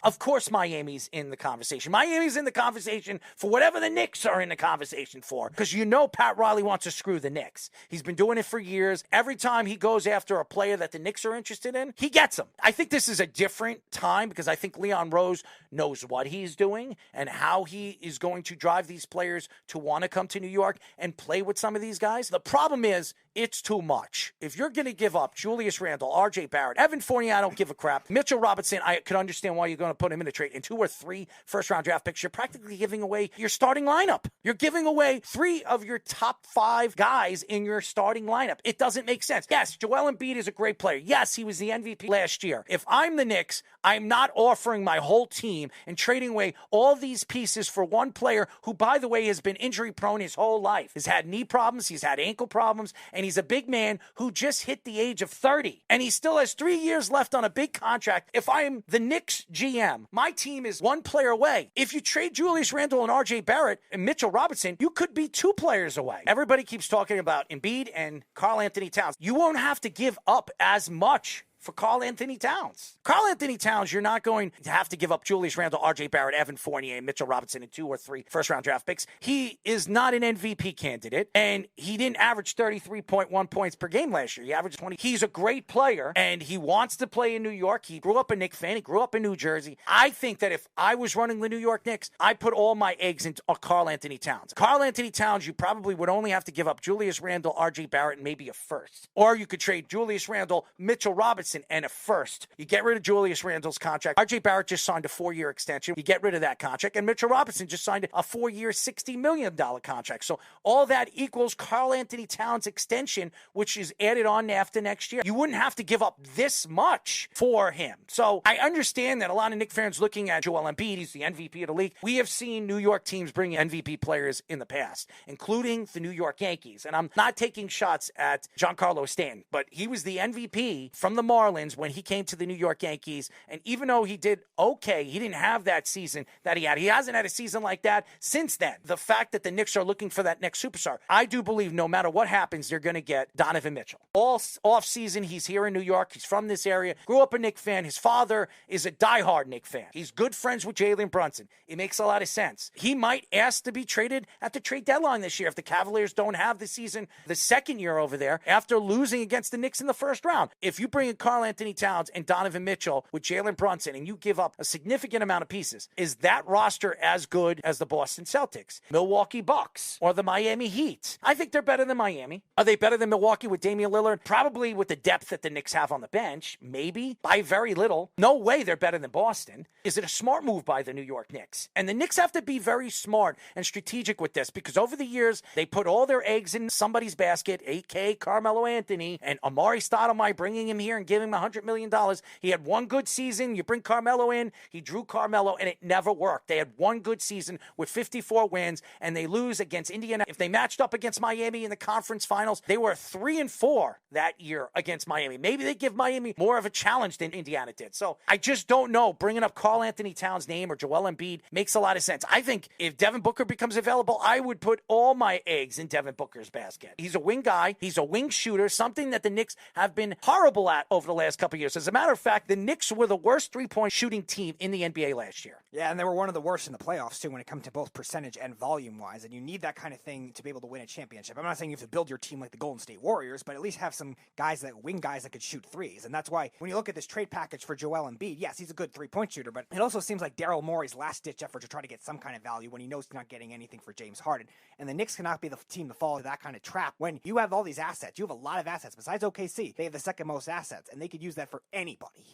Of course Miami's in the conversation. Miami's in the conversation for whatever the Knicks are in the conversation for. Because you know Pat Riley wants to screw the Knicks. He's been doing it for years. Every time he goes after a player that the Knicks are interested in, he gets him. I think this is a different time because I think Leon Rose knows what he's doing and how he is going to drive these players to want to come to New York and play with some of these guys. The problem is, it's too much. If you're going to give up Julius Randle, RJ Barrett, Evan Fournier, I don't give a crap. Mitchell Robinson, I could understand why you're going to put him in a trade. And 2 or 3 first-round draft picks, you're practically giving away your starting lineup. You're giving away 3 of your top 5 guys in your starting lineup. It doesn't make sense. Yes, Joel Embiid is a great player. Yes, he was the MVP last year. If I'm the Knicks, I'm not offering my whole team and trading away all these pieces for one player who, by the way, has been injury-prone his whole life. He's had knee problems, he's had ankle problems, and he's a big man who just hit the age of 30. And he still has 3 years left on a big contract. If I'm the Knicks GM, my team is 1 player away. If you trade Julius Randle and RJ Barrett and Mitchell Robinson, you could be 2 players away. Everybody keeps talking about Embiid and Karl-Anthony Towns. You won't have to give up as much for Karl-Anthony Towns. Karl-Anthony Towns, you're not going to have to give up Julius Randle, RJ Barrett, Evan Fournier, Mitchell Robinson, and 2 or 3 first-round draft picks. He is not an MVP candidate, and he didn't average 33.1 points per game last year. He averaged 20. He's a great player, and he wants to play in New York. He grew up a Knicks fan. He grew up in New Jersey. I think that if I was running the New York Knicks, I'd put all my eggs into Karl-Anthony Towns. Karl-Anthony Towns, you probably would only have to give up Julius Randle, RJ Barrett, and maybe a first. Or you could trade Julius Randle, Mitchell Robinson, and a first. You get rid of Julius Randle's contract. RJ Barrett just signed a 4-year extension. You get rid of that contract. And Mitchell Robinson just signed a 4-year, $60 million contract. So all that equals Karl-Anthony Towns' extension, which is added on after next year. You wouldn't have to give up this much for him. So I understand that a lot of Knicks fans looking at Joel Embiid, he's the MVP of the league. We have seen New York teams bring MVP players in the past, including the New York Yankees. And I'm not taking shots at Giancarlo Stanton, but he was the MVP from the Marlins when he came to the New York Yankees. And even though he did okay, he didn't have that season that he had. He hasn't had a season like that since then. The fact that the Knicks are looking for that next superstar, I do believe no matter what happens, they're going to get Donovan Mitchell. All offseason, he's here in New York. He's from this area. Grew up a Knicks fan. His father is a diehard Knicks fan. He's good friends with Jalen Brunson. It makes a lot of sense. He might ask to be traded at the trade deadline this year if the Cavaliers don't have the season the second year over there after losing against the Knicks in the first round. If you bring in Karl-Anthony Towns and Donovan Mitchell with Jalen Brunson and you give up a significant amount of pieces, is that roster as good as the Boston Celtics, Milwaukee Bucks, or the Miami Heat? I think they're better than Miami. Are they better than Milwaukee with Damian Lillard? Probably with the depth that the Knicks have on the bench. Maybe. By very little. No way they're better than Boston. Is it a smart move by the New York Knicks? And the Knicks have to be very smart and strategic with this because over the years, they put all their eggs in somebody's basket, a.k.a. Carmelo Anthony, and Amari Stoudemire, bringing him here and giving him $100 million. He had one good season. You bring Carmelo in. He drew Carmelo, and it never worked. They had one good season with 54 wins, and they lose against Indiana. If they matched up against Miami in the conference finals, they were 3-4 that year against Miami. Maybe they give Miami more of a challenge than Indiana did. So I just don't know. Bringing up Karl-Anthony Towns' name or Joel Embiid makes a lot of sense. I think if Devin Booker becomes available, I would put all my eggs in Devin Booker's basket. He's a wing guy. He's a wing shooter, something that the Knicks have been horrible at over the last couple of years. As a matter of fact, the Knicks were the worst three-point shooting team in the NBA last year. Yeah, and they were one of the worst in the playoffs, too, when it comes to both percentage and volume-wise, and you need that kind of thing to be able to win a championship. I'm not saying you have to build your team like the Golden State Warriors, but at least have some wing guys that could shoot threes, and that's why when you look at this trade package for Joel Embiid, yes, he's a good three-point shooter, but it also seems like Daryl Morey's last-ditch effort to try to get some kind of value when he knows he's not getting anything for James Harden, and the Knicks cannot be the team to fall into that kind of trap when you have all these assets. You have a lot of assets. Besides OKC, they have the second most assets, and they could use that for anybody.